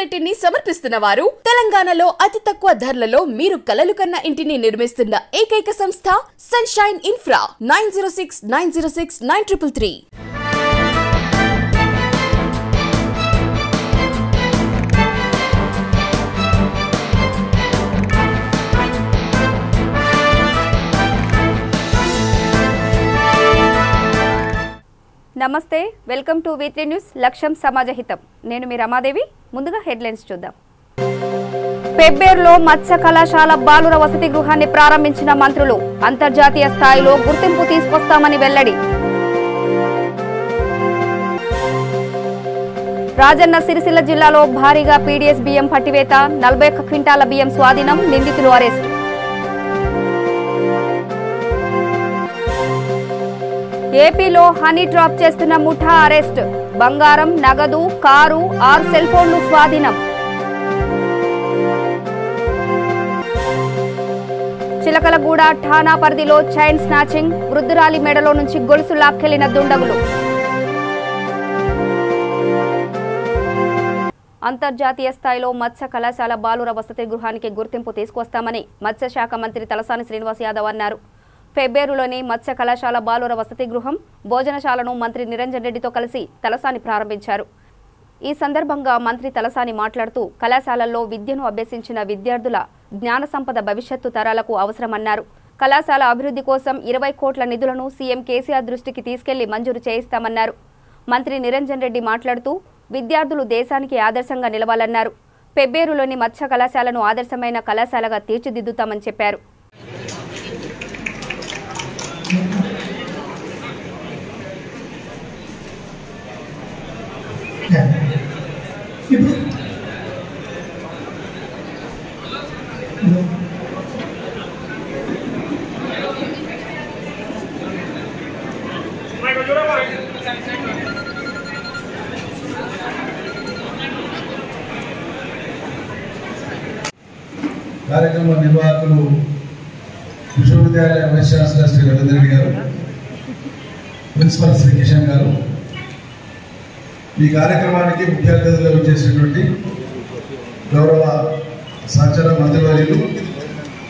Unit ని సమర్పిస్తున్న వారు తెలంగాణలో అతి తక్కువ ధరలలో మీరు కలలు కన్న ఇంటిని నిర్మిస్తున్న ఏకైక సంస్థ సన్షైన్ ఇన్ఫ్రా 9069069333. నమస్తే, వెల్కమ్ టు V3 న్యూస్. లక్ష్యం సమాజహితం. నేను మీ రమాదేవి. ముందుగా హెడ్లైన్స్ చూద్దాం. పెబ్బేరులో మత్స్య కళాశాల బాలుర వసతి గృహాన్ని ప్రారంభించిన మంత్రులు. అంతర్జాతీయ స్థాయిలో గుర్తింపు తీసుకొస్తామని వెల్లడి. రాజన్న సిరిసిల్ల జిల్లాలో భారీగా పీడీఎస్ బియ్యం పట్టివేత. 41 క్వింటాల బియ్యం స్వాధీనం. నిందితులు అరెస్ట్. ఏపీలో హనీ ట్రాప్ చేస్తున్న ముఠా అరెస్ట్. బంగారం, నగదు, కారు, 6 సెల్ ఫోన్లు స్వాధీనం. చిలకలగూడ ఠాణా పరిధిలో చైన్ స్నాచింగ్. వృద్ధురాలి మెడలో నుంచి గొలుసు లాక్కెళ్లిన దుండగులు. అంతర్జాతీయ స్థాయిలో మత్స్య కళాశాల బాలుర వసతి గృహానికి గుర్తింపు తీసుకొస్తామని మత్స్యశాఖ మంత్రి తలసాని శ్రీనివాస్ యాదవ్ అన్నారు. పెబ్బేరులోని మత్స్య కళాశాల బాలుర వసతి గృహం, భోజనశాలను మంత్రి నిరంజన్ రెడ్డితో కలిసి తలసాని ప్రారంభించారు. ఈ సందర్భంగా మంత్రి తలసాని మాట్లాడుతూ కళాశాలల్లో విద్యను అభ్యసించిన విద్యార్థుల జ్ఞాన సంపద భవిష్యత్తు తరాలకు అవసరమన్నారు. కళాశాల అభివృద్ధి కోసం 20 కోట్ల నిధులను సీఎం కేసీఆర్ దృష్టికి తీసుకెళ్లి మంజూరు చేయిస్తామన్నారు. మంత్రి నిరంజన్ రెడ్డి మాట్లాడుతూ విద్యార్థులు దేశానికి ఆదర్శంగా నిలవాలన్నారు. పెబ్బేరులోని మత్స్య కళాశాలను ఆదర్శమైన కళాశాలగా తీర్చిదిద్దుతామని చెప్పారు. కార్యక్రమ నిర్వాహకులు విశ్వవిద్యాలయ వైస్ ఛాన్సలర్ శ్రీ రవీంద్ర రెడ్డి గారు, ప్రిన్సిపల్ శ్రీ కిషన్ గారు, ఈ కార్యక్రమానికి ముఖ్య అతిథులుగా వచ్చేసినటువంటి గౌరవ సంచార మంత్రివర్యులు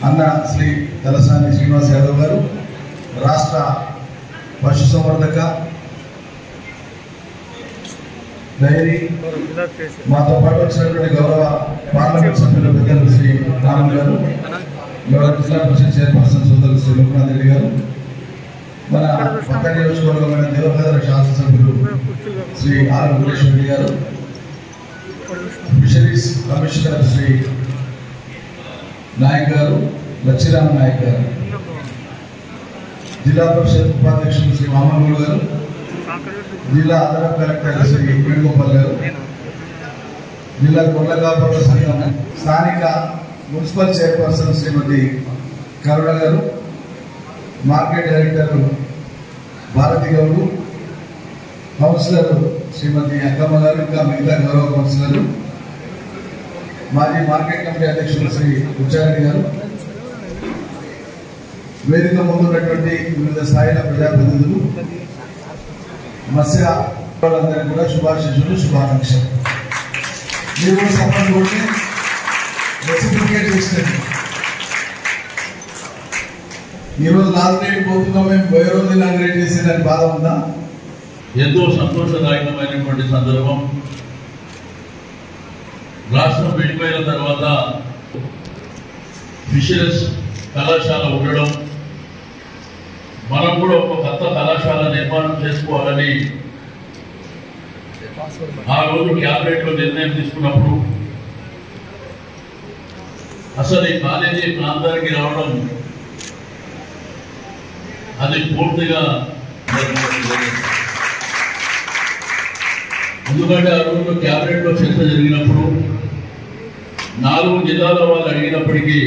అన్న శ్రీ తలసాని శ్రీనివాస్ యాదవ్ గారు, రాష్ట్ర పశుసంవర్ధక డైరీ, మాతో పాటు వచ్చినటువంటి గౌరవ పార్లమెంట్ సభ్యుల పెద్దలు శ్రీ ఆనంద్ గారు, గౌరవ జిల్లా పరిషత్ చైర్పర్సన్ సోదరులు శ్రీ లోక్నాథ్ రెడ్డి గారు, మన పక్క నియోజకవర్గమైన దేవభద్ర శాసనసభ్యులు శ్రీ ఆర్ వెంకటేశ్వర రెడ్డి గారు, ఫిషరీస్ కమిషనర్ శ్రీ నాయక్ గారు, లచ్చిరామ్ నాయక్ గారు, జిల్లా పరిషత్ ఉపాధ్యక్షులు శ్రీ మామూలు గారు, జిల్లా అదనపు కలెక్టర్ శ్రీ వేణుగోపాల్ గారు, జిల్లా గొర్రెల కాపరుల సంఘం స్థానిక మున్సిపల్ చైర్పర్సన్ శ్రీమతి కరుణ గారు, మార్కెట్ డైరెక్టర్ భారతి గౌడు, కౌన్సిలర్ శ్రీమతి అక్కమ్మ గారు, ఇంకా మిగతా గౌరవ కౌన్సిలర్లు, మాజీ మార్కెట్ కమిటీ అధ్యక్షులు శ్రీ ఉచ్చారెడ్డి గారు, వేదిక ముందున్నటువంటి వివిధ స్థాయిల ప్రజాప్రతినిధులు, మత్స్య వాళ్ళందరికీ కూడా శుభాశిషులు, శుభాకాంక్షలు. మీరు కూడా సపోర్ట్ కొట్టి రెసిప్లికేట్ చేసినట్టు. ఈరోజు లాస్ట్ డేట్ పోతున్నాం, మేము పోయే రోజు ఇనాగ్రేట్ చేసేదానికి బాధ ఉందా? ఎంతో సంతోషదాయకమైనటువంటి సందర్భం. రాష్ట్రం విడిపోయిన తర్వాత ఫిషరీస్ కళాశాల ఉండడం, మనం కూడా ఒక కొత్త కళాశాల నిర్మాణం చేసుకోవాలని ఆ రోజు క్యాబినెట్లో నిర్ణయం తీసుకున్నప్పుడు అసలు ఈ కాలేజీ ప్రాంతానికి రావడం అది పూర్తిగా ఎందుకంటే ఆ రోజు క్యాబినెట్లో చర్చ జరిగినప్పుడు 4 జిల్లాల వాళ్ళు అడిగినప్పటికీ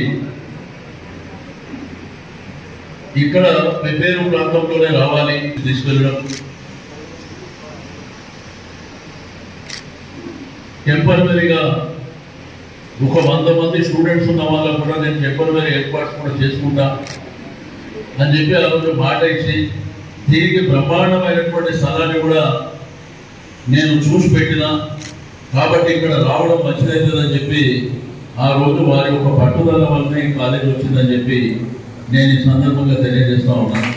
ఇక్కడ పెబ్బేరు ప్రాంతంలోనే రావాలి తీసుకెళ్ళడం, టెంపరరీగా ఒక 100 మంది స్టూడెంట్స్ ఉన్న వాళ్ళకు కూడా నేను టెంపరరీ ఏర్పాట్స్ కూడా చేసుకుంటా అని చెప్పి ఆ రోజు మాట ఇచ్చి దీనికి బ్రహ్మాండమైనటువంటి స్థలాన్ని కూడా నేను చూసి పెట్టిన కాబట్టి ఇక్కడ రావడం మంచిదవుతుందని చెప్పి ఆ రోజు వారి యొక్క పట్టుదల వల్లనే ఈ కాలేజ్ వచ్చిందని చెప్పి నేను ఈ సందర్భంగా తెలియజేస్తా ఉన్నాను.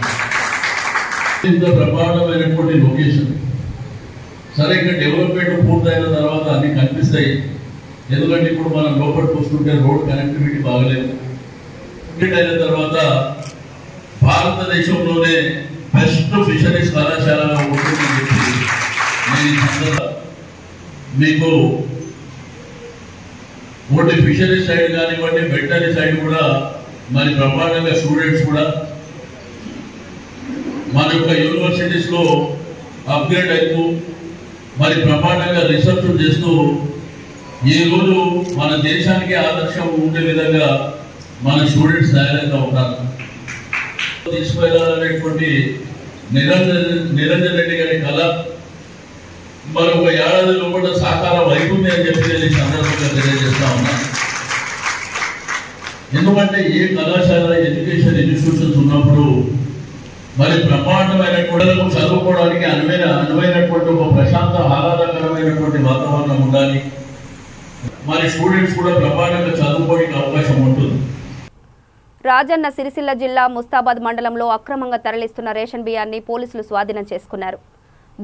ఇంత బ్రహ్మాండమైనటువంటి లొకేషన్. సరే, ఇక్కడ డెవలప్మెంట్ పూర్తయిన తర్వాత అన్ని కనిపిస్తాయి. ఎందుకంటే ఇప్పుడు మనం లోపలికి వస్తుంటే రోడ్ కనెక్టివిటీ బాగలేదు. అయిన తర్వాత భారతదేశంలోనే బెస్ట్ ఫిషరీస్ కళాశాలగా ఉంటుందని చెప్పి నేను ఈ సందర్భంగా మీకు ఒకటి ఫిషరీస్ సైడ్ కానివ్వండి, వెటనరీ సైడ్ కూడా మరి బ్రహ్మాండంగా స్టూడెంట్స్ కూడా మన యొక్క యూనివర్సిటీస్లో అప్గ్రేడ్ అవుతూ మరి బ్రహ్మాండంగా రీసెర్చ్ చేస్తూ ఈ రోజు మన దేశానికి ఆదర్శం ఉండే విధంగా మన స్టూడెంట్స్ తయారైతే ఉంటారు. తీసుకువెళ్ళాలనేటువంటి నిరంజన్ రెడ్డి గారి కళ మరొక ఏడాదిలో కూడా సాకారం అవుతుంది అని చెప్పి నేను ఈ సందర్భంగా తెలియజేస్తా ఉన్నాను. ఎందుకంటే ఏ కళాశాల ఎడ్యుకేషన్ ఇన్స్టిట్యూషన్స్ ఉన్నప్పుడు మరి బ్రహ్మాండమైనటువంటి చదువుకోవడానికి అనువైనటువంటి ఒక ప్రశాంత ఆహ్లాదకరమైనటువంటి వాతావరణం ఉండాలి. మరి స్టూడెంట్స్ కూడా బ్రహ్మాండంగా చదువుకోవడానికి అవకాశం ఉంటుంది. రాజన్న సిరిసిల్ల జిల్లా ముస్తాబాద్ మండలంలో అక్రమంగా తరలిస్తున్న రేషన్ బియ్యాన్ని పోలీసులు స్వాధీనం చేసుకున్నారు.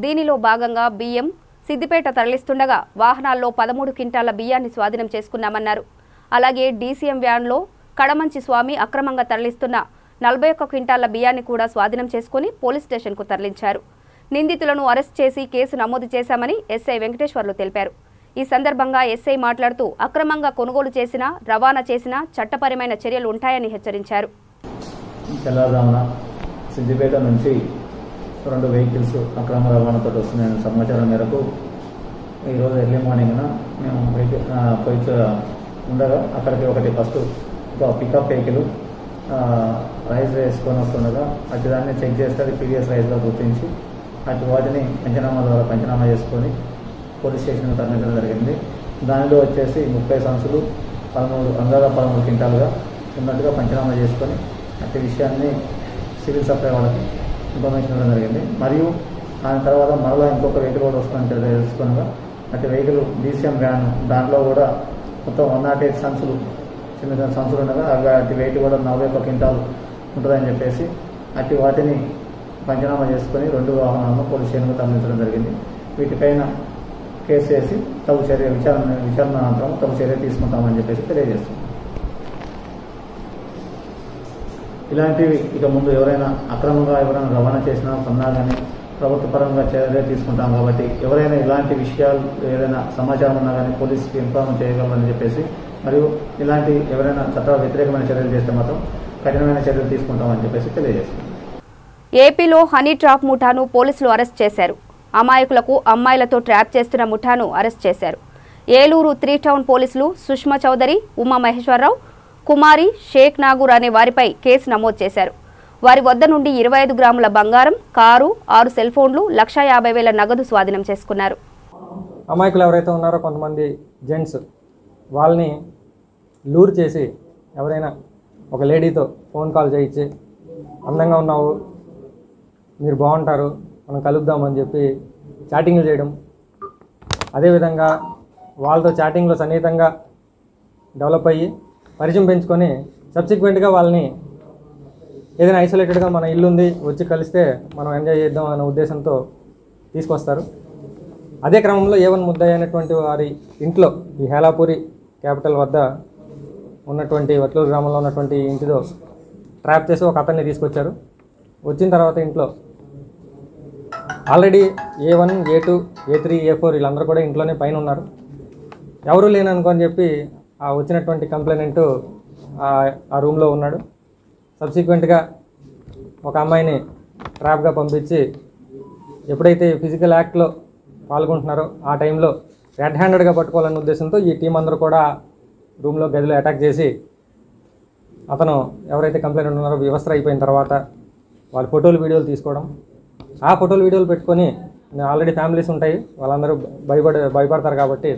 దీనిలో భాగంగా బియ్యం సిద్దిపేట తరలిస్తుండగా వాహనాల్లో 13 క్వింటాల బియ్యాన్ని స్వాధీనం చేసుకున్నామన్నారు. అలాగే డీసీఎం వ్యాన్లో కడమంచి స్వామి అక్రమంగా తరలిస్తున్న 41 క్వింటాల బియ్యాన్ని కూడా స్వాధీనం చేసుకుని పోలీస్ స్టేషన్కు తరలించారు. నిందితులను అరెస్ట్ చేసి కేసు నమోదు చేశామని ఎస్ఐ వెంకటేశ్వర్లు తెలిపారు. ఈ సందర్భంగా ఎస్ఐ మాట్లాడుతూ అక్రమంగా కొనుగోలు చేసిన, రవాణా చేసిన చట్టపరమైన చర్యలు ఉంటాయని హెచ్చరించారు. తెల్లవారుజామున సిద్దిపేట నుంచి 2 వెహికల్స్ అక్రమ రవాణాతో వస్తున్న సమాచారం మేరకు ఈరోజు ఎర్లీ మార్నింగ్న మేము పోయి ఉండగా అక్కడికి ఒకటి ఫస్ట్ ఒక పికప్ వెహికల్ రైస్ వేసుకొని వస్తుండగా అటు దాన్ని చెక్ చేస్తే అది పీడిఎస్ రైస్గా గుర్తించి అటు వాటిని పంచనామా చేసుకొని పోలీస్ స్టేషన్కి తరలించడం జరిగింది. దానిలో వచ్చేసి 30 సంచులు 13 క్వింటాలుగా ఉన్నట్టుగా పంచనామా చేసుకొని అట్టి విషయాన్ని సివిల్ సప్లై వాళ్ళకి ఇన్ఫర్మేషన్ ఇవ్వడం జరిగింది. మరియు దాని తర్వాత మరలా ఇంకొక వెహికల్ కూడా వస్తుందని తెలుసుకునగా అటు వెహికల్ డీసీఎం వ్యాన్ దాంట్లో కూడా మొత్తం 108 సంచులు చిన్న చిన్న సంచులు ఉండగా అటు వెయిట్ కూడా 41 క్వింటాలు ఉంటుందని చెప్పేసి అటు వాటిని పంచనామా చేసుకొని 2 వాహనాలను పోలీస్ స్టేషన్కు తరలించడం జరిగింది. వీటిపైన కేసు వేసి తగు చర్య విచారణ అనంతరం తగు చర్య తీసుకుంటామని చెప్పేసి తెలియజేస్తున్నాం. ఇలాంటివి ఇక ముందు ఎవరైనా అక్రమంగా రవాణా చేసినా కొన్నా కానీ ప్రభుత్వ పరంగా చర్య తీసుకుంటాం. కాబట్టి ఎవరైనా ఇలాంటి విషయాలు ఏదైనా సమాచారం ఉన్నా కానీ పోలీసుకి ఇన్ఫార్మ్ చేయగలరని చెప్పేసి, మరియు ఇలాంటి ఎవరైనా చట్ట వ్యతిరేకమైన చర్యలు చేస్తే మాత్రం కఠినమైన చర్యలు తీసుకుంటామని చెప్పేసి తెలియజేస్తున్నాం. ఏపీలో హనీ ట్రాప్ ముఠాను పోలీసులు అరెస్ట్ చేశారు. అమాయకులకు అమ్మాయిలతో ట్రాప్ చేస్తున్న ముఠాను అరెస్ట్ చేశారు. ఏలూరు 3 టౌన్ పోలీసులు సుష్మా చౌదరి, ఉమా మహేశ్వరరావు, కుమారి, షేక్ నాగూర్ అనే వారిపై కేసు నమోదు చేశారు. వారి వద్ద నుండి 25 గ్రాముల బంగారం, కారు, 6 సెల్ ఫోన్లు, 1,50,000 నగదు స్వాధీనం చేసుకున్నారు. అమాయకులు ఎవరైతే ఉన్నారో కొంతమంది జెంట్స్ వాళ్ళని లూర్ చేసి ఎవరైనా ఒక లేడీతో ఫోన్ కాల్ చేయించి అందంగా ఉన్నావు, మీరు బాగుంటారు, మనం కలుద్దామని చెప్పి చాటింగ్లు చేయడం, అదేవిధంగా వాళ్ళతో చాటింగ్లో సన్నిహితంగా డెవలప్ అయ్యి పరిచయం పెంచుకొని సబ్సిక్వెంట్గా వాళ్ళని ఏదైనా ఐసోలేటెడ్గా మన ఇల్లు ఉంది వచ్చి కలిస్తే మనం ఎంజాయ్ చేద్దాం అనే ఉద్దేశంతో తీసుకొస్తారు. అదే క్రమంలో ఏవన్ ముద్దాయి అయినటువంటి వారి ఇంట్లో ఈ హేలాపూరి క్యాపిటల్ వద్ద ఉన్నటువంటి వట్లూరు గ్రామంలో ఉన్నటువంటి ఇంటిలో ట్రాప్ చేసి ఒక అతన్ని తీసుకొచ్చారు. వచ్చిన తర్వాత ఇంట్లో already A1, A2, A3, A4 వీళ్ళందరూ కూడా ఇంట్లోనే పైన ఉన్నారు. ఎవరూ లేననుకొని చెప్పి ఆ వచ్చినటువంటి కంప్లైనెంట్ ఆ రూమ్లో ఉన్నాడు. సబ్సిక్వెంట్గా ఒక అమ్మాయిని ట్రాప్గా పంపించి ఎప్పుడైతే ఫిజికల్ యాక్ట్లో పాల్గొంటున్నారో ఆ టైంలో రెడ్ హ్యాండెడ్గా పట్టుకోవాలనే ఉద్దేశంతో ఈ టీం అందరూ కూడా రూమ్లో గదిలో అటాక్ చేసి అతను ఎవరైతే కంప్లైంట్ ఉన్నారో వ్యవస్థ అయిపోయిన తర్వాత వాళ్ళ ఫోటోలు వీడియోలు తీసుకోవడం, ఆ ఫోటోలు వీడియోలు పెట్టుకొని ఆల్రెడీ ఫ్యామిలీస్ ఉంటాయి వాళ్ళందరూ భయపడతారు కాబట్టి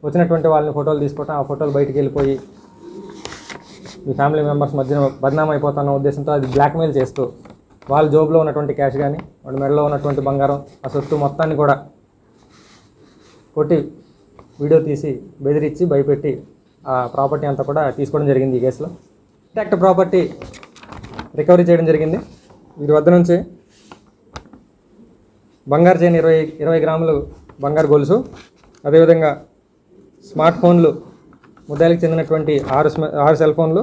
వచ్చినటువంటి వాళ్ళని ఫోటోలు తీసుకోవటం, ఆ ఫోటోలు బయటికి వెళ్ళిపోయి మీ ఫ్యామిలీ మెంబర్స్ మధ్యన బదనాం అయిపోతాన్న ఉద్దేశంతో అది బ్లాక్మెయిల్ చేస్తూ వాళ్ళ జోబులో ఉన్నటువంటి క్యాష్ కానీ వాళ్ళ మెడలో ఉన్నటువంటి బంగారం ఆ సొత్తు మొత్తాన్ని కూడా కొట్టి వీడియో తీసి బెదిరించి భయపెట్టి ఆ ప్రాపర్టీ అంతా కూడా తీసుకోవడం జరిగింది. ఈ కేసులో ఇంటాక్ట్ ప్రాపర్టీ రికవరీ చేయడం జరిగింది. వీరి వద్ద నుంచి బంగారు చైన్ 20 గ్రాములు బంగారు గొలుసు, అదేవిధంగా స్మార్ట్ ఫోన్లు, ముద్దాయిలకు చెందినటువంటి 6 సెల్ ఫోన్లు,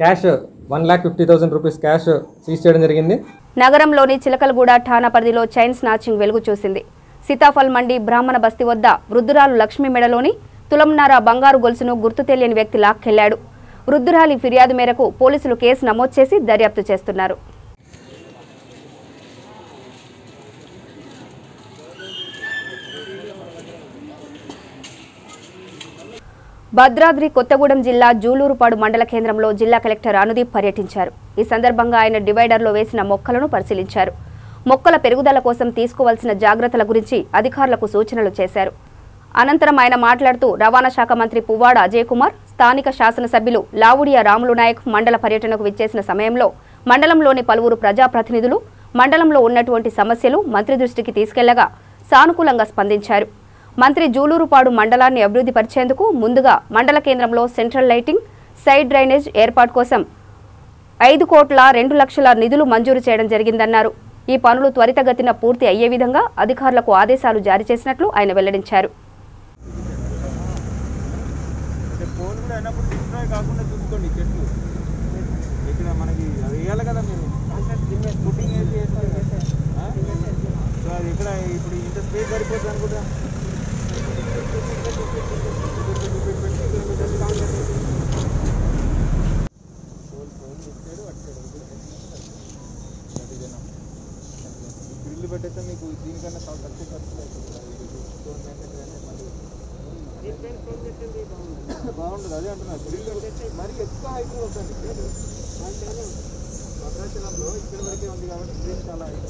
క్యాష్ 1,50,000 రూపీస్ క్యాష్ సీజ్ చేయడం జరిగింది. నగరంలోని చిలకలగూడ ఠాణా పరిధిలో చైన్ స్నాచింగ్ వెలుగు చూసింది. సీతాఫల్ మండి బ్రాహ్మణ బస్తీ వద్ద వృద్ధురాలు లక్ష్మీ మెడలోని తులంన్నర బంగారు గొలుసును గుర్తు తెలియని వ్యక్తి లాక్కెళ్లాడు. వృద్ధురాలి ఫిర్యాదు మేరకు పోలీసులు కేసు నమోదు చేసి దర్యాప్తు చేస్తున్నారు. భద్రాద్రి కొత్తగూడెం జిల్లా జూలూరుపాడు మండల కేంద్రంలో జిల్లా కలెక్టర్ అనుదీప్ పర్యటించారు. ఈ సందర్భంగా ఆయన డివైడర్లో వేసిన మొక్కలను పరిశీలించారు. మొక్కల పెరుగుదల కోసం తీసుకోవాల్సిన జాగ్రత్తల గురించి అధికారులకు సూచనలు చేశారు. అనంతరం ఆయన మాట్లాడుతూ రవాణా శాఖ మంత్రి పువ్వాడ అజయ్ కుమార్, స్థానిక శాసనసభ్యులు లావుడియా రాములు నాయక్ మండల పర్యటనకు విచ్చేసిన సమయంలో మండలంలోని పలువురు ప్రజాప్రతినిధులు మండలంలో ఉన్నటువంటి సమస్యలు మంత్రి దృష్టికి తీసుకెళ్లగా సానుకూలంగా స్పందించారు. మంత్రి జూలూరుపాడు మండలాన్ని అభివృద్ధి పరిచేందుకు ముందుగా మండల కేంద్రంలో సెంట్రల్ లైటింగ్, సైడ్ డ్రైనేజ్ ఏర్పాటు కోసం 5,02,00,000 నిధులు మంజూరు చేయడం జరిగిందన్నారు. ఈ పనులు త్వరితగతిన పూర్తి అయ్యే విధంగా అధికారులకు ఆదేశాలు జారీ చేసినట్లు ఆయన వెల్లడించారు. బిల్లు పెట్టేస్తే మీకు దీనికన్నా తక్కువ ఖర్చు బాగుంటుంది. అదే అంటున్నా, బిల్లు మరీ ఎక్కువ హైట్ వస్తుంది. భద్రాచలంలో ఇక్కడ వరకే ఉంది కాబట్టి బిల్లు చాలా హైట్.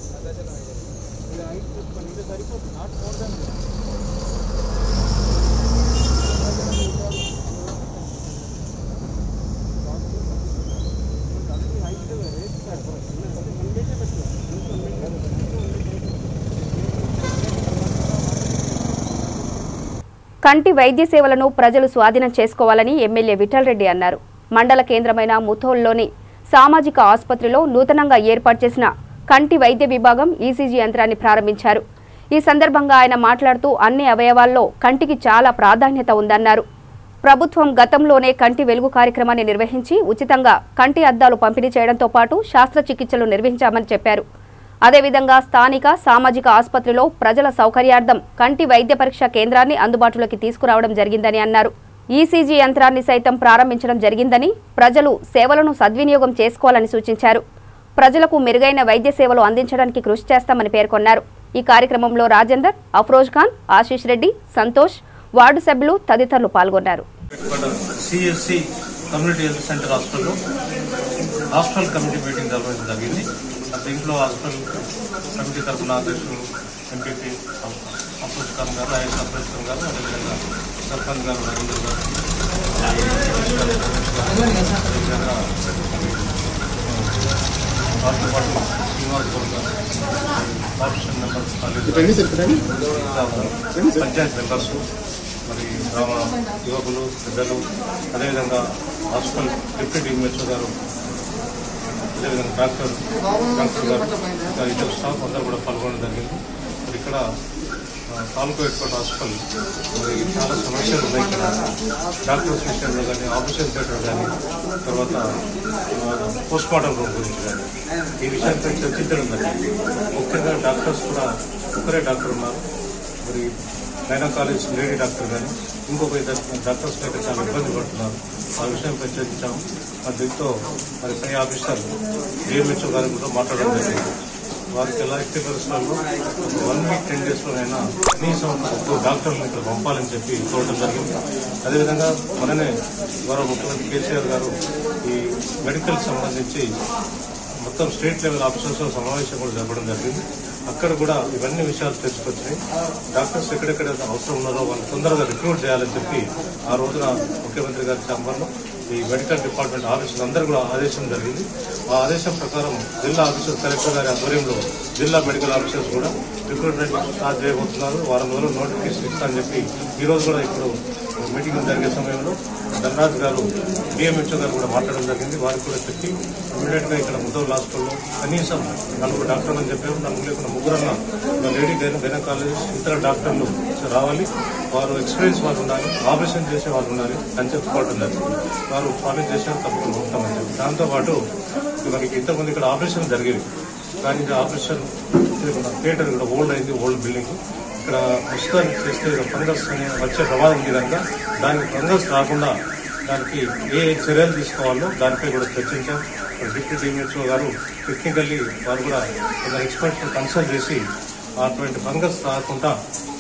ఇది హైట్ చూసుకొని ఇంకా సరిపోతుంది. నాట్ మోర్ దాన్ కంటి వైద్య సేవలను ప్రజలు స్వాధీనం చేసుకోవాలని ఎమ్మెల్యే విఠల్ రెడ్డి అన్నారు. మండల కేంద్రమైన ముథోల్లోని సామాజిక ఆసుపత్రిలో నూతనంగా ఏర్పాటు చేసిన కంటి వైద్య విభాగం ఈసీజీ యంత్రాన్ని ప్రారంభించారు. ఈ సందర్భంగా ఆయన మాట్లాడుతూ అన్ని అవయవాల్లో కంటికి చాలా ప్రాధాన్యత ఉందన్నారు. ప్రభుత్వం గతంలోనే కంటి వెలుగు కార్యక్రమాన్ని నిర్వహించి ఉచితంగా కంటి అద్దాలు పంపిణీ చేయడంతో పాటు శస్త్రచికిత్సలు నిర్వహించామని చెప్పారు. అదేవిధంగా స్థానిక సామాజిక ఆసుపత్రిలో ప్రజల సౌకర్యార్థం కంటి వైద్య పరీక్ష కేంద్రాన్ని అందుబాటులోకి తీసుకురావడం జరిగిందని అన్నారు. ఈసీజీ యంత్రాన్ని సైతం ప్రారంభించడం జరిగిందని, ప్రజలు సేవలను సద్వినియోగం చేసుకోవాలని సూచించారు. ప్రజలకు మెరుగైన వైద్య సేవలు అందించడానికి కృషి చేస్తామని పేర్కొన్నారు. ఈ కార్యక్రమంలో రాజేందర్, అఫ్రోజ్ ఖాన్, ఆశీష్ రెడ్డి, సంతోష్, వార్డు సభ్యులు తదితరులు పాల్గొన్నారు. CSC community health centre hospital committee meeting నిర్వహించడం జరిగింది. దీంట్లో హాస్పిటల్ కమిటీ తరఫున అధ్యక్షులు ఎంపీపీ అఫ్రోజ్ ఖాన్ గారు, ఐఎస్ అఫ్రోజ్ ఖాన్ గారు, అదేవిధంగా సర్పంచ్ గారు నరేంద్ర గారు, వారితో పాటు శ్రీనివాస్ గౌడ్ గారు, కార్పొరేషన్ మెంబర్స్, పంచాయత్ మెంబర్స్, మరి గ్రామ యువకులు, పెద్దలు, అదేవిధంగా హాస్పిటల్ డిప్యూటీ ఎంహెచ్ఓ గారు, అదేవిధంగా డాక్టర్ గారు, ఇంకా ఇతర స్టాఫ్ అందరూ కూడా పాల్గొనడం జరిగింది. మరి ఇక్కడ తాలూకా హెడ్ క్వార్టర్ హాస్పిటల్ మరి చాలా సమస్యలు ఉన్నాయి. ఇక్కడ డాక్టర్స్ విషయంలో కానీ, ఆపరేషన్ థియేటర్ కానీ, తర్వాత పోస్ట్ మార్టం రూమ్ గురించి కానీ ఈ విషయంపై చర్చించడం జరిగింది. ముఖ్యంగా డాక్టర్స్ కూడా ఒకరే డాక్టర్ ఉన్నారు. మరి గైనకాలజిస్ట్ లేడీ డాక్టర్ కానీ ఇంకొక ఇద్దరు డాక్టర్స్ అయితే చాలా ఇబ్బంది పడుతున్నారు. ఆ విషయంపై చర్చించాము. మరి దీంతో మరి పై ఆఫీసర్ డిఎంహెచ్ఓ గారికి కూడా మాట్లాడడం జరిగింది. వారికి ఎలా ఎట్టి పరిస్థితుల్లో 1 వీక్ 10 డేస్లోనైనా కనీసం 2 డాక్టర్లను ఇక్కడ పంపాలని చెప్పి కోరడం జరిగింది. అదేవిధంగా మననే గౌరవ ముఖ్యమంత్రి కేసీఆర్ గారు ఈ మెడికల్ సంబంధించి మొత్తం స్టేట్ లెవెల్ ఆఫీసర్స్తో సమావేశం కూడా జరపడం జరిగింది. అక్కడ కూడా ఇవన్నీ విషయాలు తెలుసుకొచ్చినాయి. డాక్టర్స్ ఎక్కడెక్కడ అవసరం ఉన్నారో వాళ్ళు తొందరగా రిక్రూట్ చేయాలని చెప్పి ఆ రోజున ముఖ్యమంత్రి గారి ఛాంబర్లో ఈ మెడికల్ డిపార్ట్మెంట్ ఆఫీసర్లు అందరూ కూడా ఆదేశం జరిగింది. ఆ ఆదేశం ప్రకారం జిల్లా ఆఫీసర్ కలెక్టర్ గారి ఆధ్వర్యంలో జిల్లా మెడికల్ ఆఫీసర్స్ కూడా రిక్రూట్మెంట్ స్టార్ట్ చేయబోతున్నారు. వారం రోజులు నోటిఫికేషన్ ఇస్తానని చెప్పి ఈరోజు కూడా ఇప్పుడు మీటింగ్ జరిగే సమయంలో ధనరాజ్ గారు డిఎంహెచ్ఓ గారు కూడా మాట్లాడడం జరిగింది. వారికి కూడా చెప్పి ఇమీడియట్గా ఇక్కడ ముద్దోల్ హాస్పిటల్లో కనీసం 4 డాక్టర్లు అని చెప్పారు. 4 లేకుండా 3 లేడీ గైనకాలజిస్ట్ ఇతర డాక్టర్లు రావాలి. వారు ఎక్స్పీరియన్స్ వాళ్ళు ఉండాలి, ఆపరేషన్ చేసే వాళ్ళు ఉండాలి అని చెప్పుకోవడం జరిగింది. వారు ఆపరేషన్ చేసేది తప్పకుండా ఉంటామని చెప్పి దాంతోపాటు మనకి ఇంతకుముందు ఇక్కడ ఆపరేషన్ జరిగేవి, కానీ ఆపరేషన్ థియేటర్ కూడా ఓల్డ్ అయింది, ఓల్డ్ బిల్డింగ్. ఇక్కడ ప్రస్తుతానికి చేస్తే ఫంగస్ అనే వచ్చే ప్రమాదం ఉంది కనుక దానికి ఫంగస్ రాకుండా దానికి ఏ చర్యలు తీసుకోవాలో దానిపై కూడా చర్చించాం. డిప్యూటీ డిఎంహెచ్ఓ గారు టెక్నికల్లీ వారు కూడా కొందరు ఎక్స్పర్ట్స్ కన్సల్ట్ చేసి అటువంటి ఫంగస్ రాకుండా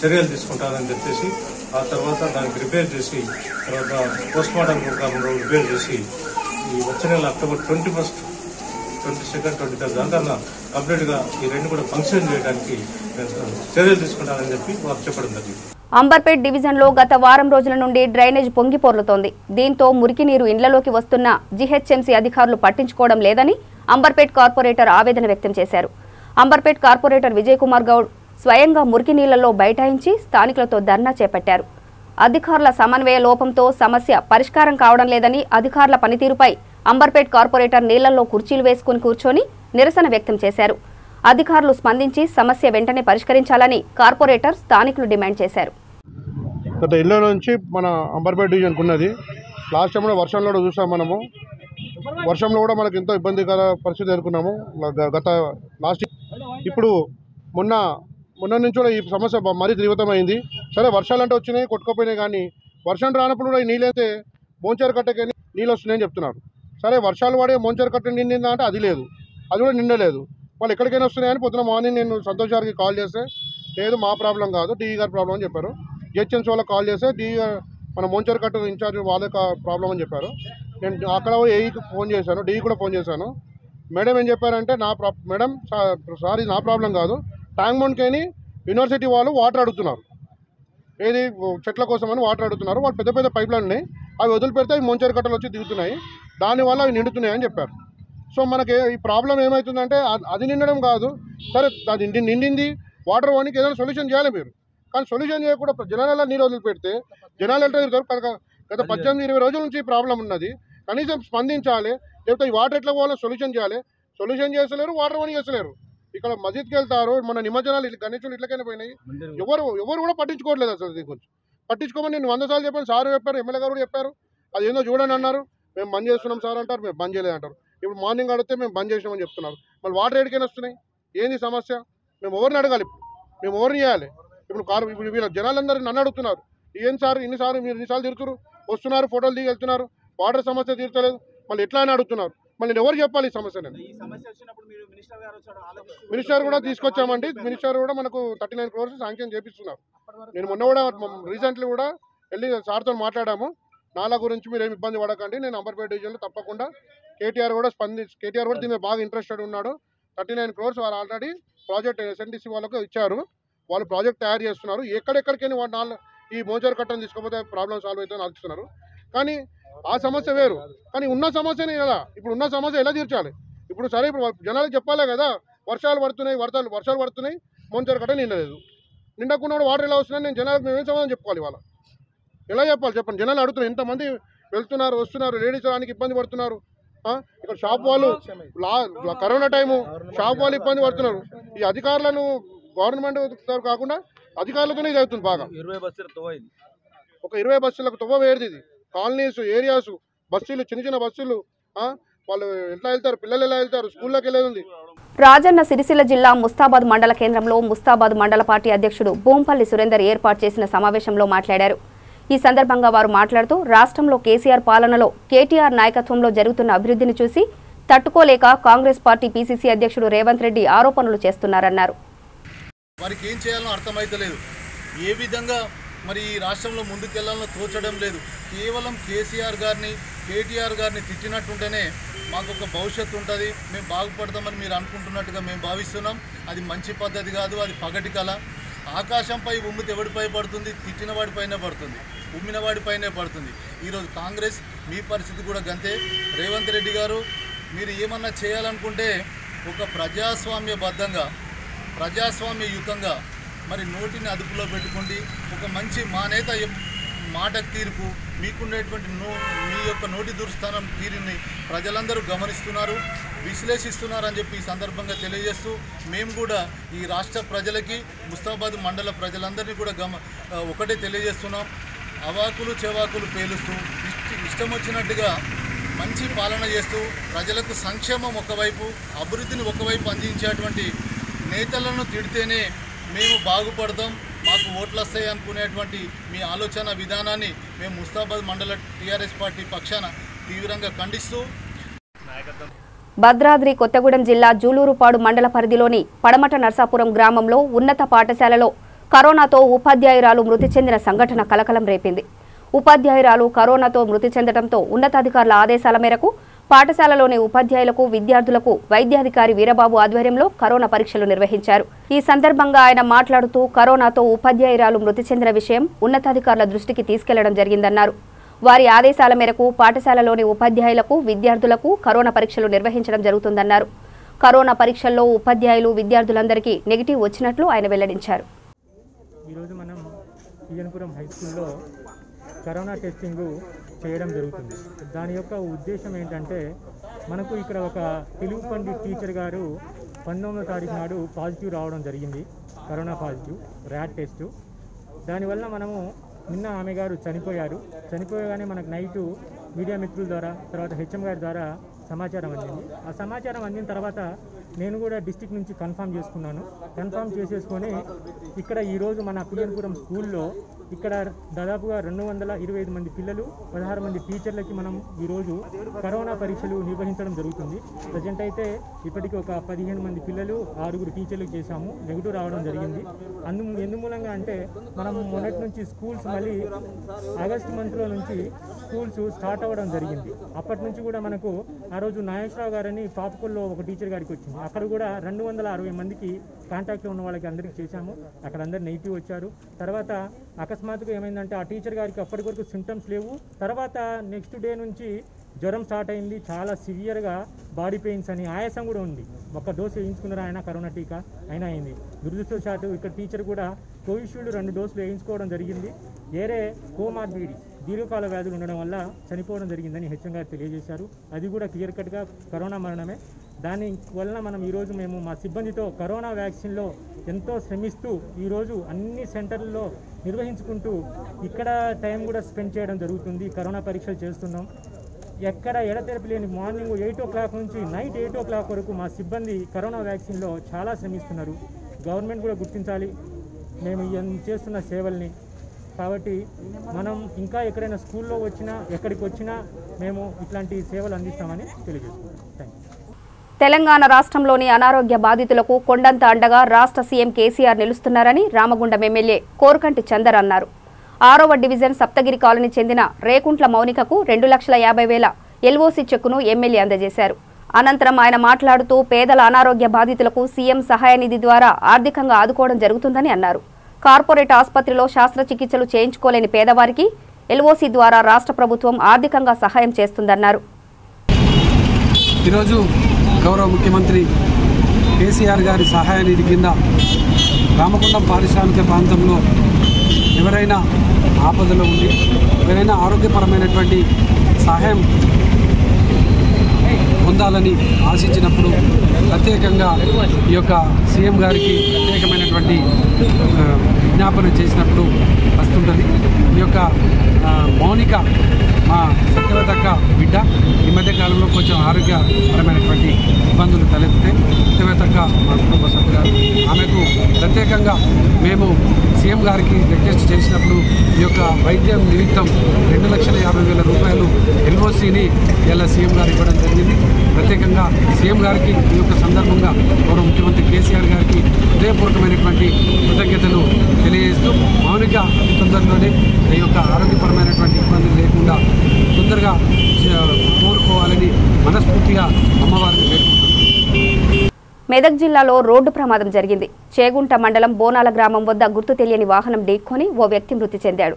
చర్యలు తీసుకుంటారని చెప్పేసి ఆ తర్వాత దానికి రిపేర్ చేసి తర్వాత పోస్ట్మార్టం ప్రోగ్రామ్ రిపేర్ చేసి ఈ వచ్చే నెల అక్టోబర్ 21st, 22nd, 23rd దాకా కంప్లీట్గా ఈ 2 కూడా ఫంక్షన్ చేయడానికి చర్యలు తీసుకుంటారని చెప్పి వారు చెప్పడం జరిగింది. అంబర్పేట్ డివిజన్లో గత వారం రోజుల నుండి డ్రైనేజ్ పొంగిపొర్లుతోంది. దీంతో మురికి నీరు ఇండ్లలోకి వస్తున్న జీహెచ్ఎంసీ అధికారులు పట్టించుకోవడం లేదని అంబర్పేట్ కార్పొరేటర్ ఆవేదన వ్యక్తం చేశారు. అంబర్పేట్ కార్పొరేటర్ విజయ్ కుమార్ గౌడ్ స్వయంగా మురికి నీళ్లలో బైఠాయించి స్థానికులతో ధర్నా చేపట్టారు. అధికారుల సమన్వయ లోపంతో సమస్య పరిష్కారం కావడం లేదని, అధికారుల పనితీరుపై అంబర్పేట్ కార్పొరేటర్ నీళ్లలో కుర్చీలు వేసుకుని కూర్చొని నిరసన వ్యక్తం చేశారు. అధికారులు స్పందించి సమస్య వెంటనే పరిష్కరించాలని కార్పొరేటర్ స్థానికులు డిమాండ్ చేశారు. గత ఇళ్ళ నుంచి మన అంబర్పేట్ డివిజన్కు ఉన్నది. లాస్ట్ టైం కూడా వర్షంలో కూడా చూసాం మనము. వర్షంలో కూడా మనకు ఎంతో ఇబ్బందికర పరిస్థితి ఎదుర్కొన్నాము గత లాస్ట్. ఇప్పుడు మొన్న నుంచి కూడా ఈ సమస్య మరీ తీవ్రతమైంది. సరే వర్షాలు అంటే వచ్చినాయి, కొట్టుకోపోయినాయి, కానీ వర్షం రానప్పుడు కూడా ఈ నీళ్ళైతే మోంచేరు కట్టకి నీళ్ళు వస్తున్నాయని చెప్తున్నారు. సరే వర్షాలు పడే మోంచేరు కట్ట నిండిందా అంటే అది లేదు, అది కూడా నిండలేదు. వాళ్ళు ఎక్కడికైనా వస్తున్నాయని పొద్దున మార్నింగ్ నేను సంతోష్ గారికి కాల్ చేస్తే లేదు మా ప్రాబ్లం కాదు డిఈ గారి ప్రాబ్లం అని చెప్పారు. జిహెచ్ఎంసీ వాళ్ళకి కాల్ చేస్తే మన మోంచేరు కట్ట ఇన్ఛార్జ్ వాళ్ళకి ప్రాబ్లం అని చెప్పారు. నేను అక్కడ ఏఈకి ఫోన్ చేశాను, డిఈ కూడా ఫోన్ చేశాను. మేడం ఏం చెప్పారంటే మేడం సారీ నా ప్రాబ్లం కాదు, ట్యాంక్ బండ్కేని యూనివర్సిటీ వాళ్ళు వాటర్ అడుగుతున్నారు, ఏది చెట్ల కోసం అని వాటర్ అడుగుతున్నారు. వాళ్ళు పెద్ద పెద్ద పైప్ లైన్ ఉన్నాయి, అవి వదిలిపెడితే అవి మోంచేరు కట్టలు వచ్చి దిగుతున్నాయి, దానివల్ల అవి నిండుతున్నాయి అని చెప్పారు. సో మనకి ఈ ప్రాబ్లం ఏమవుతుందంటే అది నిండడం కాదు, సరే అది నిండింది వాటర్ వానికి ఏదైనా సొల్యూషన్ చేయాలి మీరు. కానీ సొల్యూషన్ చేయకుండా జనాల నీరు వదిలిపెడితే జనాలు వెళ్తారు. గత 18-20 రోజుల నుంచి ఈ ప్రాబ్లం ఉన్నది, కనీసం స్పందించాలి. లేకపోతే ఈ వాటర్ ఎట్లా పోవాలో సొల్యూషన్ చేయాలి. సొల్యూషన్ చేస్తలేరు, వాటర్ వానికి చేస్తలేరు. ఇక్కడ మసీద్కి వెళ్తారు, మన నిమజ్జనాలు గణేశులు ఇట్లకైనా పోయినాయి, ఎవరు కూడా పట్టించుకోవట్లేదు. అసలు దీని గురించి పట్టించుకోమని నేను 100 సార్లు చెప్పాను, సార్ చెప్పారు, ఎమ్మెల్యే గారు కూడా చెప్పారు. అది ఏందో చూడండి అన్నారు, మేము బంద్ చేస్తున్నాం సార్ అంటారు, మేము బంద్ చేయలేదు అంటారు. ఇప్పుడు మార్నింగ్ అడిగితే మేము బంద్ చేసినామని చెప్తున్నారు. మళ్ళీ వాటర్ ఎడికైనా వస్తున్నాయి, ఏంది సమస్య? మేము ఎవరిని అడగాలి? మేము ఎవరిని చేయాలి? ఇప్పుడు వీళ్ళ జనాలందరూ నన్ను అడుగుతున్నారు, ఏం సార్ మీరు ఇన్నిసార్లు తిరుగుతున్నారు, వస్తున్నారు, ఫోటోలు దిగి వెళ్తున్నారు, వాటర్ సమస్య తీర్చలేదు, మళ్ళీ ఎట్లా అని అడుగుతున్నారు. మళ్ళీ నేను ఎవరు చెప్పాలి ఈ సమస్య? నేను మినిస్టర్ కూడా తీసుకొచ్చామండి, మినిస్టర్ కూడా మనకు 39 crores శాంక్షన్ చేపిస్తున్నారు. నేను మొన్న కూడా రీసెంట్లీ కూడా వెళ్ళి సార్తో మాట్లాడాము, నాలా గురించి మీరు ఏమి ఇబ్బంది పడకండి, నేను అంబర్పేట డివిజన్లో తప్పకుండా కేటీఆర్ కూడా దీని మీద బాగా ఇంట్రెస్టెడ్ ఉన్నాడు. 39 crores వారు ఆల్రెడీ ప్రాజెక్ట్ ఎస్ఎన్టీసీ వాళ్ళకు ఇచ్చారు, వాళ్ళు ప్రాజెక్ట్ తయారు చేస్తున్నారు. ఎక్కడెక్కడికైనా ఈ మోంచేరు కట్టను తీసుకోకపోతే ప్రాబ్లం సాల్వ్ అవుతుందని ఆలోచిస్తున్నారు. కానీ ఆ సమస్య వేరు, కానీ ఉన్న సమస్యని కదా ఇప్పుడు ఉన్న సమస్య ఎలా తీర్చాలి? ఇప్పుడు సరే ఇప్పుడు జనాలకు చెప్పాలే కదా, వర్షాలు పడుతున్నాయి, మోంచేరు కట్ట నిండలేదు, నిండకుండా వాటర్ ఎలా వస్తున్నాయి, నేను జనాలకు మేమేం సమాధానం చెప్పుకోవాలి? వాళ్ళ ఎలా చెప్పాలి చెప్పండి? జనాలు అడుగుతున్నారు, ఎంతమంది వెళ్తున్నారు వస్తున్నారు, లేడీస్ రానికి ఇబ్బంది పడుతున్నారు. ఇక్కడ షాప్ వాళ్ళు కరోనా టైము షాప్ వాళ్ళు ఇబ్బంది పడుతున్నారు. ఈ అధికారులను గవర్నమెంట్ కాకుండా అధికారులతోనే ఇది అవుతుంది బాగా. 20 బస్సులు ఒక 20 బస్సులకు తొవ్వ వేరుది. ఇది కాలనీస్ ఏరియాస్ బస్సులు, చిన్న బస్సులు, వాళ్ళు ఎట్లా వెళ్తారు, పిల్లలు ఎలా వెళ్తారు, స్కూల్లోకి వెళ్ళేది. రాజన్న సిరిసిల్ల జిల్లా ముస్తాబాద్ మండల కేంద్రంలో ముస్తాబాద్ మండల పార్టీ అధ్యక్షుడు బోంపల్లి సురేందర్ ఏర్పాటు చేసిన సమావేశంలో మాట్లాడారు. ఈ సందర్భంగా వారు మాట్లాడుతూ రాష్ట్రంలో కేసీఆర్ పాలనలో కేటీఆర్ నాయకత్వంలో జరుగుతున్న అభివృద్ధిని చూసి తట్టుకోలేక కాంగ్రెస్ పార్టీ పీసీసీ అధ్యక్షుడు రేవంత్ రెడ్డి ఆరోపణలు చేస్తున్నారన్నారు. వారికి ఏం చేయాలో అర్థమైతలేదు, ఏ విధంగా మరి ఈ రాష్ట్రంలో ముందుకెళ్లాలో తోచడం లేదు. కేవలం కేటీఆర్ గారిని తిట్టినట్టుంటేనే మాకు ఒక భవిష్యత్తు ఉంటుంది, మేము బాగుపడతామని మీరు అనుకుంటున్నట్టుగా మేము భావిస్తున్నాం. అది మంచి పద్ధతి కాదు, అది పగటి కళ. ఆకాశంపై ఉమ్మితే ఎవడిపై పడుతుంది? తిట్టిన వాడిపైనే పడుతుంది, ఉమ్మిన వాడిపైనే పడుతుంది. ఈరోజు కాంగ్రెస్ మీ పరిస్థితి కూడా గంతే. రేవంత్ రెడ్డి గారు మీరు ఏమన్నా చేయాలనుకుంటే ఒక ప్రజాస్వామ్యబద్ధంగా ప్రజాస్వామ్యయుతంగా మరి నోటిని అదుపులో పెట్టుకోండి. ఒక మంచి మా నేత మాట తీరుకు మీకుండేటువంటి మీ యొక్క నోటి దుర్స్థానం తీరుని ప్రజలందరూ గమనిస్తున్నారు, విశ్లేషిస్తున్నారని చెప్పి ఈ సందర్భంగా తెలియజేస్తూ మేము కూడా ఈ రాష్ట్ర ప్రజలకి ముస్తాబాద్ మండల ప్రజలందరినీ కూడా ఒకటే తెలియజేస్తున్నాం. అవాకులు చెవాకులు పేలుస్తూ ఇష్టం వచ్చినట్టుగా మంచి పాలన చేస్తూ ప్రజలకు సంక్షేమం ఒకవైపు అభివృద్ధిని ఒకవైపు అందించేటువంటి నేతలను తిడితేనే మేము బాగుపడతాం, మాకు ఓట్లు వస్తాయి అనుకునేటువంటి మీ ఆలోచన విధానాన్ని మేము ముస్తాబాద్ మండల టీఆర్ఎస్ పార్టీ పక్షాన తీవ్రంగా ఖండిస్తూ భద్రాద్రి కొత్తగూడెం జిల్లా జూలూరుపాడు మండల పరిధిలోని పడమట నర్సాపురం గ్రామంలో ఉన్నత పాఠశాలలో కరోనాతో ఉపాధ్యాయురాలు మృతి చెందిన సంఘటన కలకలం రేపింది. ఉపాధ్యాయురాలు కరోనాతో మృతి చెందడంతో ఉన్నతాధికారుల ఆదేశాల మేరకు పాఠశాలలోని ఉపాధ్యాయులకు విద్యార్థులకు వైద్యాధికారి వీరబాబు ఆధ్వర్యంలో కరోనా పరీక్షలు నిర్వహించారు. ఈ సందర్భంగా ఆయన మాట్లాడుతూ కరోనాతో ఉపాధ్యాయురాలు మృతి చెందిన విషయం ఉన్నతాధికారుల దృష్టికి తీసుకెళ్లడం జరిగిందన్నారు. వారి ఆదేశాల మేరకు పాఠశాలలోని ఉపాధ్యాయులకు విద్యార్థులకు కరోనా పరీక్షలు నిర్వహించడం జరుగుతుందన్నారు. కరోనా పరీక్షల్లో ఉపాధ్యాయులు విద్యార్థులందరికీ నెగిటివ్ వచ్చినట్లు ఆయన వెల్లడించారు. ఈరోజు మనం ఈయనపురం హై స్కూల్లో కరోనా టెస్టింగ్ చేయడం జరుగుతుంది. దాని యొక్క ఉద్దేశం ఏంటంటే మనకు ఇక్కడ ఒక తెలుగు పండిట్ టీచర్ గారు 19వ తారీఖు నాడు పాజిటివ్ రావడం జరిగింది, కరోనా పాజిటివ్ ర్యాట్ టెస్ట్. దానివల్ల మనము నిన్న ఆమె గారు చనిపోయగానే మనకు నైటు మీడియా మిత్రుల ద్వారా తర్వాత హెచ్ఎం గారి ద్వారా సమాచారం అందింది. ఆ సమాచారం అందిన తర్వాత నేను కూడా డిస్టిక్ నుంచి కన్ఫర్మ్ చేసేసుకొని ఇక్కడ ఈరోజు మన కుయ్యన్పురం స్కూల్లో ఇక్కడ దాదాపుగా 225 మంది పిల్లలు 16 మంది టీచర్లకి మనం ఈరోజు కరోనా పరీక్షలు నిర్వహించడం జరుగుతుంది. ప్రజెంట్ అయితే ఇప్పటికీ ఒక 15 మంది పిల్లలు 6 టీచర్లకు చేశాము, నెగిటివ్ రావడం జరిగింది. ఎందుమూలంగా అంటే మనం మొన్నటి నుంచి స్కూల్స్ మళ్ళీ ఆగస్టు మంత్లో నుంచి స్కూల్స్ స్టార్ట్ అవ్వడం జరిగింది. అప్పటి నుంచి కూడా మనకు ఆ రోజు నాగేశ్వరరావు గారని పాపకొల్లో ఒక టీచర్ గారికి వచ్చింది. అక్కడ కూడా 260 మందికి కాంటాక్ట్లో ఉన్న వాళ్ళకి అందరికీ చేశాము, అక్కడ అందరు నెగిటివ్ వచ్చారు. తర్వాత అకస్మాత్తుగా ఏమైందంటే ఆ టీచర్ గారికి అప్పటి వరకు సింటమ్స్ లేవు, తర్వాత నెక్స్ట్ డే నుంచి జ్వరం స్టార్ట్ అయింది, చాలా సివియర్గా బాడీ పెయిన్స్ అని ఆయాసం కూడా ఉంది. ఒక డోసు వేయించుకున్నారు ఆయన కరోనా టీకా అయినా అయింది. దురదృష్టవశాత్తు ఇక్కడ టీచర్ కూడా కోవిషీల్డ్ 2 డోసులు వేయించుకోవడం జరిగింది. వేరే కోమార్బిడిటీ దీర్ఘకాల వ్యాధులు ఉండడం వల్ల చనిపోవడం జరిగిందని హెచ్ఎం గారు తెలియజేశారు. అది కూడా క్లియర్ కట్గా కరోనా మరణమే. దాని వలన మనం ఈరోజు మేము మా సిబ్బందితో కరోనా వ్యాక్సిన్లో ఎంతో శ్రమిస్తూ ఈరోజు అన్ని సెంటర్లలో నిర్వహించుకుంటూ ఇక్కడ టైం కూడా స్పెండ్ చేయడం జరుగుతుంది. కరోనా పరీక్షలు చేస్తున్నాం. ఎక్కడ ఎడతెరపి లేని మార్నింగ్ 8 o'clock నుంచి నైట్ 8 o'clock వరకు మా సిబ్బంది కరోనా వ్యాక్సిన్లో చాలా శ్రమిస్తున్నారు. గవర్నమెంట్ కూడా గుర్తించాలి మేము చేస్తున్న సేవల్ని. కాబట్టి మనం ఇంకా ఎక్కడైనా స్కూల్లో వచ్చినా ఎక్కడికి వచ్చినా మేము ఇట్లాంటి సేవలు అందిస్తామని తెలియజేస్తున్నాం. Thank you. తెలంగాణ రాష్ట్రంలోని అనారోగ్య బాధితులకు కొండంత అండగా రాష్ట్ర సీఎం కేసీఆర్ నిలుస్తున్నారని రామగుండం ఎమ్మెల్యే కోరుకంటి చందర్ అన్నారు. 6వ డివిజన్ సప్తగిరి కాలనీ చెందిన రేకుంట్ల మౌనికకు 2,50,000 ఎల్ఓసి చెక్కును ఎమ్మెల్యే అందజేశారు. అనంతరం ఆయన మాట్లాడుతూ పేదల అనారోగ్య బాధితులకు సీఎం సహాయ నిధి ద్వారా ఆర్థికంగా ఆదుకోవడం జరుగుతుందని అన్నారు. కార్పొరేట్ ఆసుపత్రిలో శస్త్రచికిత్సలు చేయించుకోలేని పేదవారికి ఎల్ఓసి ద్వారా రాష్ట్ర ప్రభుత్వం ఆర్థికంగా సహాయం చేస్తుందన్నారు. ఈరోజు గౌరవ ముఖ్యమంత్రి కేసీఆర్ గారి సహాయ నిధి కింద రామగుండం పారిశ్రామిక ప్రాంతంలో ఎవరైనా ఆపదలో ఉండి ఎవరైనా ఆరోగ్యపరమైనటువంటి సహాయం పొందాలని ఆశించినప్పుడు ప్రత్యేకంగా ఈ యొక్క సీఎం గారికి ప్రత్యేకమైనటువంటి విజ్ఞాపన చేసినప్పుడు వస్తుంటుంది. ఈ యొక్క మౌనిక మా సత్యవతక్క బిడ్డ ఈ మధ్యకాలంలో కొంచెం ఆరోగ్యపరమైనటువంటి ఇబ్బందులు తలెత్తితే సత్యవతక్క మా కుటుంబ సభ్యులు ఆమెకు ప్రత్యేకంగా మేము సీఎం గారికి రిక్వెస్ట్ చేసినప్పుడు ఈ యొక్క వైద్యం నిమిత్తం 2,50,000 రూపాయలు ఎల్ఓసిని ఇలా సీఎం గారు ఇవ్వడం జరిగింది. ప్రత్యేకంగా సీఎం గారికి ఈ యొక్క సందర్భంగా గౌరవ ముఖ్యమంత్రి కేసీఆర్ గారికి హృదయపూర్వకమైనటువంటి కృతజ్ఞతలు తెలియజేస్తూ మౌనిక అతి తొందరలోనే ఈ యొక్క ఆరోగ్యపరమైనటువంటి ఇబ్బందులు లేకుండా తొందరగా కోరుకోవాలని మనస్ఫూర్తిగా అమ్మవారిని వేడుకుంటున్నాను. మెదక్ జిల్లాలో రోడ్డు ప్రమాదం జరిగింది. చేగుంట మండలం బోనాల గ్రామం వద్ద గుర్తు తెలియని వాహనం ఢీక్కొని ఓ వ్యక్తి మృతి చెందాడు.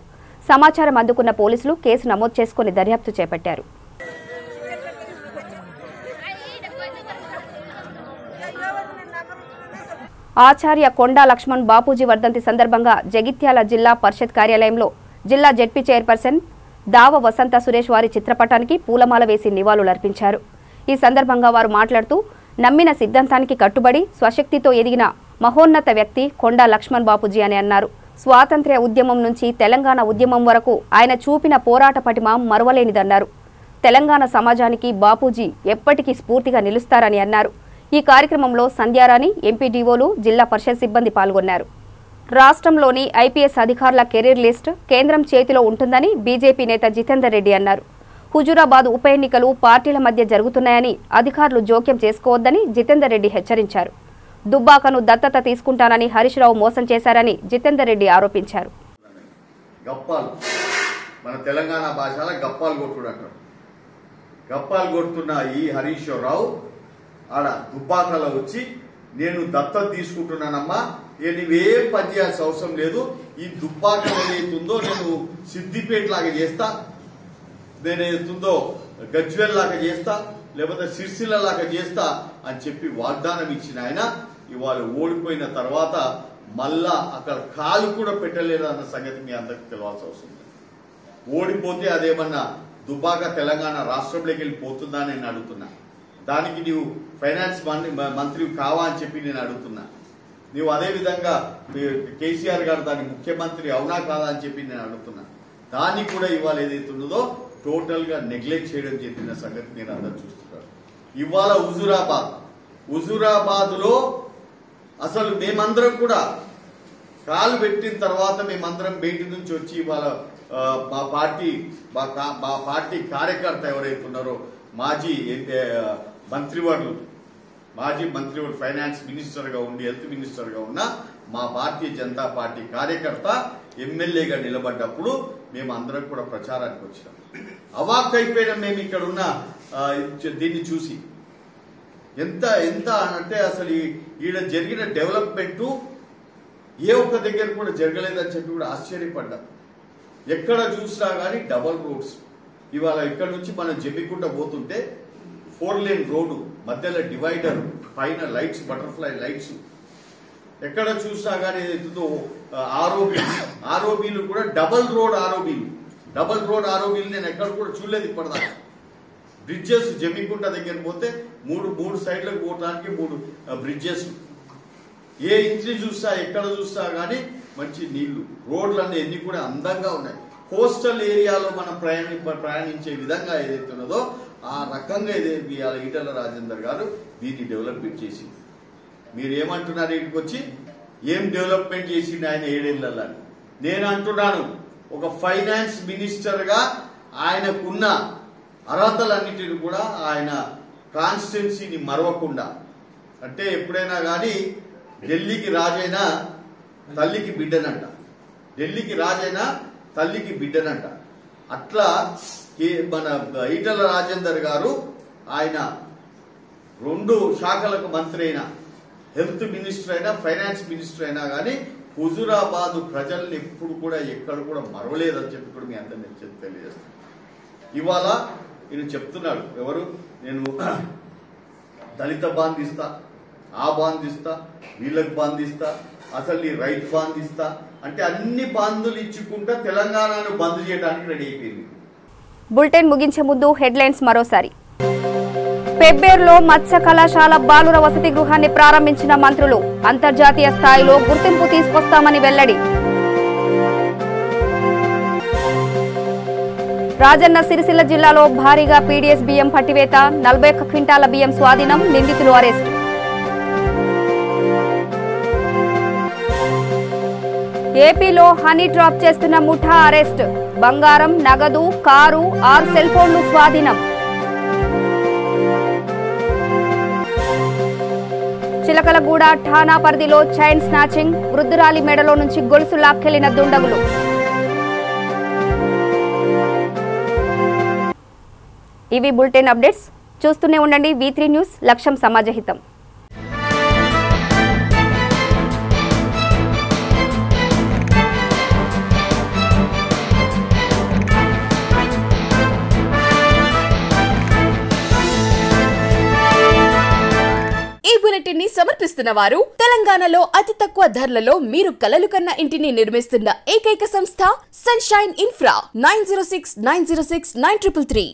సమాచారం అందుకున్న పోలీసులు కేసు నమోదు చేసుకుని దర్యాప్తు చేపట్టారు. ఆచార్య కొండా లక్ష్మణ్ బాపూజీ వర్ధంతి సందర్భంగా జగిత్యాల జిల్లా పరిషత్ కార్యాలయంలో జిల్లా జెడ్పీ చైర్పర్సన్ దావ వసంత సురేష్ వారి చిత్రపటానికి పూలమాల వేసి నివాళులర్పించారు. ఈ సందర్భంగా వారు మాట్లాడుతూ నమ్మిన సిద్ధాంతానికి కట్టుబడి స్వశక్తితో ఎదిగిన మహోన్నత వ్యక్తి కొండా లక్ష్మణ్ బాపూజీ అని అన్నారు. స్వాతంత్ర్య ఉద్యమం నుంచి తెలంగాణ ఉద్యమం వరకు ఆయన చూపిన పోరాట పటిమ మరువలేనిదన్నారు. తెలంగాణ సమాజానికి బాపూజీ ఎప్పటికీ స్ఫూర్తిగా నిలుస్తారని అన్నారు. ఈ కార్యక్రమంలో సంధ్యారాణి, ఎంపీడీఓలు, జిల్లా పరిషత్ సిబ్బంది పాల్గొన్నారు. రాష్ట్రంలోని ఐపీఎస్ అధికారుల కెరీర్ లిస్ట్ కేంద్రం చేతిలో ఉంటుందని బీజేపీ నేత జితేందర్ రెడ్డి అన్నారు. హుజూరాబాద్ ఉప ఎన్నికలు పార్టీల మధ్య జరుగుతున్నాయని అధికారులు జోక్యం చేసుకోవద్దని జితేందర్ రెడ్డి హెచ్చరించారు. దుబ్బాకను దత్తత తీసుకుంటానని హరీష్ రావు మోసం చేశారని జితేందర్ రెడ్డి ఆరోపించారు. గప్పాలు మన తెలంగాణ భాషలో గప్పాలు కొట్టుడు అంటారు. గప్పాలు కొడుతున్న ఈ హరీష్ రావు ఆడ దుబ్బాకలో వచ్చి నేను దత్తత తీసుకుంటున్నానమ్మా, నువ్వేం పని చేయాల్సిన అవసరం లేదు, ఈ దుబ్బాక ఏదైతుందో నేను సిద్దిపేట లాగా చేస్తా, నేనేతుందో గజ్వేల్ లాగా చేస్తా, లేకపోతే సిరిసిల్ల లాగా చేస్తా అని చెప్పి వాగ్దానం ఇచ్చిన ఆయన ఇవాళ ఓడిపోయిన తర్వాత మళ్ళా అక్కడ కాలు కూడా పెట్టలేదు అన్న సంగతి మీ అందరికి తెలియాల్సిన అవసరం లేదు. ఓడిపోతే అదేమన్నా దుబ్బాక తెలంగాణ రాష్ట్రంలోకి వెళ్ళిపోతుందా అని నేను అడుగుతున్నా. దానికి నీవు ఫైనాన్స్ మంత్రి కావా అని చెప్పి నేను అడుగుతున్నా. నీవు అదేవిధంగా కేసీఆర్ గారు దాని ముఖ్యమంత్రి అవునా కాదా అని చెప్పి నేను అడుగుతున్నా. దాన్ని కూడా ఇవాళ ఏదైతే ఉన్నదో టోటల్ గా నెగ్లెక్ట్ చేయడం జరిగిన సంగతి నేను అందరూ చూస్తున్నారు. ఇవాళ హుజూరాబాద్ లో అసలు మేమందరం కూడా కాలు పెట్టిన తర్వాత మేమందరం బయట నుంచి వచ్చి ఇవాళ మా పార్టీ కార్యకర్త ఎవరైతే ఉన్నారో మాజీ మంత్రివర్యులు ఫైనాన్స్ మినిస్టర్ గా ఉండి హెల్త్ మినిస్టర్ గా ఉన్న మా భారతీయ జనతా పార్టీ కార్యకర్త ఎమ్మెల్యేగా నిలబడ్డప్పుడు మేము అందరం కూడా ప్రచారానికి వచ్చినాం. అవాక్ అయిపోయినాం మేము ఇక్కడ ఉన్న దీన్ని చూసి. ఎంత అంటే అసలు ఈడ జరిగిన డెవలప్మెంట్ ఏ ఒక్క దగ్గర కూడా జరగలేదని చెప్పి కూడా ఆశ్చర్యపడ్డా. ఎక్కడ చూసినా కానీ డబల్ రోడ్స్. ఇవాళ ఇక్కడ నుంచి మనం జమ్మికుంట పోతుంటే 4 లేన్ రోడ్డు, మధ్యలో డివైడర్, పైన లైట్స్, బటర్ఫ్లై లైట్స్. ఎక్కడ చూసినా కానీ ఏదైతుందో ఆర్ఓబీలు కూడా డబల్ రోడ్ ఆర్ఓబీలు నేను ఎక్కడ కూడా చూడలేదు ఇప్పటిదాకా. బ్రిడ్జెస్ జమ్మికుంట దగ్గర పోతే మూడు సైడ్లకు పోవడానికి 3 బ్రిడ్జెస్. ఏ ఇంటి చూస్తా ఎక్కడ చూస్తా కానీ మంచి నీళ్లు, రోడ్లన్నీ ఎన్ని కూడా అందంగా ఉన్నాయి. కోస్టల్ ఏరియాలో మనం ప్రయాణించే విధంగా ఏదైతే ఉన్నదో ఆ రకంగా ఏదైతే ఈటల రాజేందర్ గారు దీన్ని డెవలప్మెంట్ చేసింది. మీరు ఏమంటున్నారు ఇంటికి వచ్చి ఏం డెవలప్మెంట్ చేసింది ఆయన 7 ఏళ్లలో? నేను అంటున్నాను ఒక ఫైనాన్స్ మినిస్టర్ గా ఆయనకున్న అర్హతలన్నిటిని కూడా ఆయన కాన్స్టిట్యున్సీని మరవకుండా, అంటే ఎప్పుడైనా కానీ ఢిల్లీకి రాజైనా తల్లికి బిడ్డనంట, అట్లా మన ఈటల రాజేందర్ గారు ఆయన 2 శాఖలకు మంత్రి అయినా, హెల్త్ మినిస్టర్ అయినా, ఫైనాన్స్ మినిస్టర్ అయినా కానీ హుజూరాబాద్ ప్రజల్ని ఎప్పుడు కూడా ఎక్కడ కూడా మరవలేదని చెప్పి కూడా మీ అందరినీ తెలియజేస్తాను. ఇవాళ ఈయన చెప్తున్నాడు, ఎవరు, నేను దళిత బాంధ్ ఇస్తా, ఆ బాంధ్ ఇస్తా, వీళ్ళకి బాంధ్ ఇస్తా, అసలు ఈ రైతు బాంధ్ ఇస్తా అంటే అన్ని బాంధులు ఇచ్చుకుంటా తెలంగాణను బంద్ చేయడానికి రెడీ అయిపోయింది. బులెటిన్ ముగించే ముందు హెడ్లైన్స్ మరోసారి. పెబ్బేరులో మత్స్య కళాశాల బాలుర వసతి గృహాన్ని ప్రారంభించిన మంత్రులు, అంతర్జాతీయ స్థాయిలో గుర్తింపు తీసుకొస్తామని వెల్లడి. రాజన్న సిరిసిల్ల జిల్లాలో భారీగా పీడీఎస్ బియ్యం పట్టివేత, 41 క్వింటాల బియ్యం స్వాధీనం, నిందితులు అరెస్టు. ఏపీలో హనీ ట్రాప్ చేస్తున్న ముఠా అరెస్ట్, బంగారం, నగదు, కారు, 6 సెల్ ఫోన్లు స్వాధీనం. చిలకలగూడ ఠాణా పరిధిలో చైన్ స్నాచింగ్, వృద్ధురాలి మెడలో నుంచి గొలుసు లాక్కెళ్లిన దుండగులు. ఇవి బులెటిన్ అప్డేట్స్. చూస్తూనే ఉండండి V3 న్యూస్, లక్ష్యం సమాజహితం. ఈ బులెటిన్ ని సమర్పిస్తున్న వారు తెలంగాణలో అతి తక్కువ ధరలలో మీరు కలలు కన్న ఇంటిని నిర్మిస్తున్న ఏకైక సంస్థ సన్షైన్ ఇన్ఫ్రా 9069069333.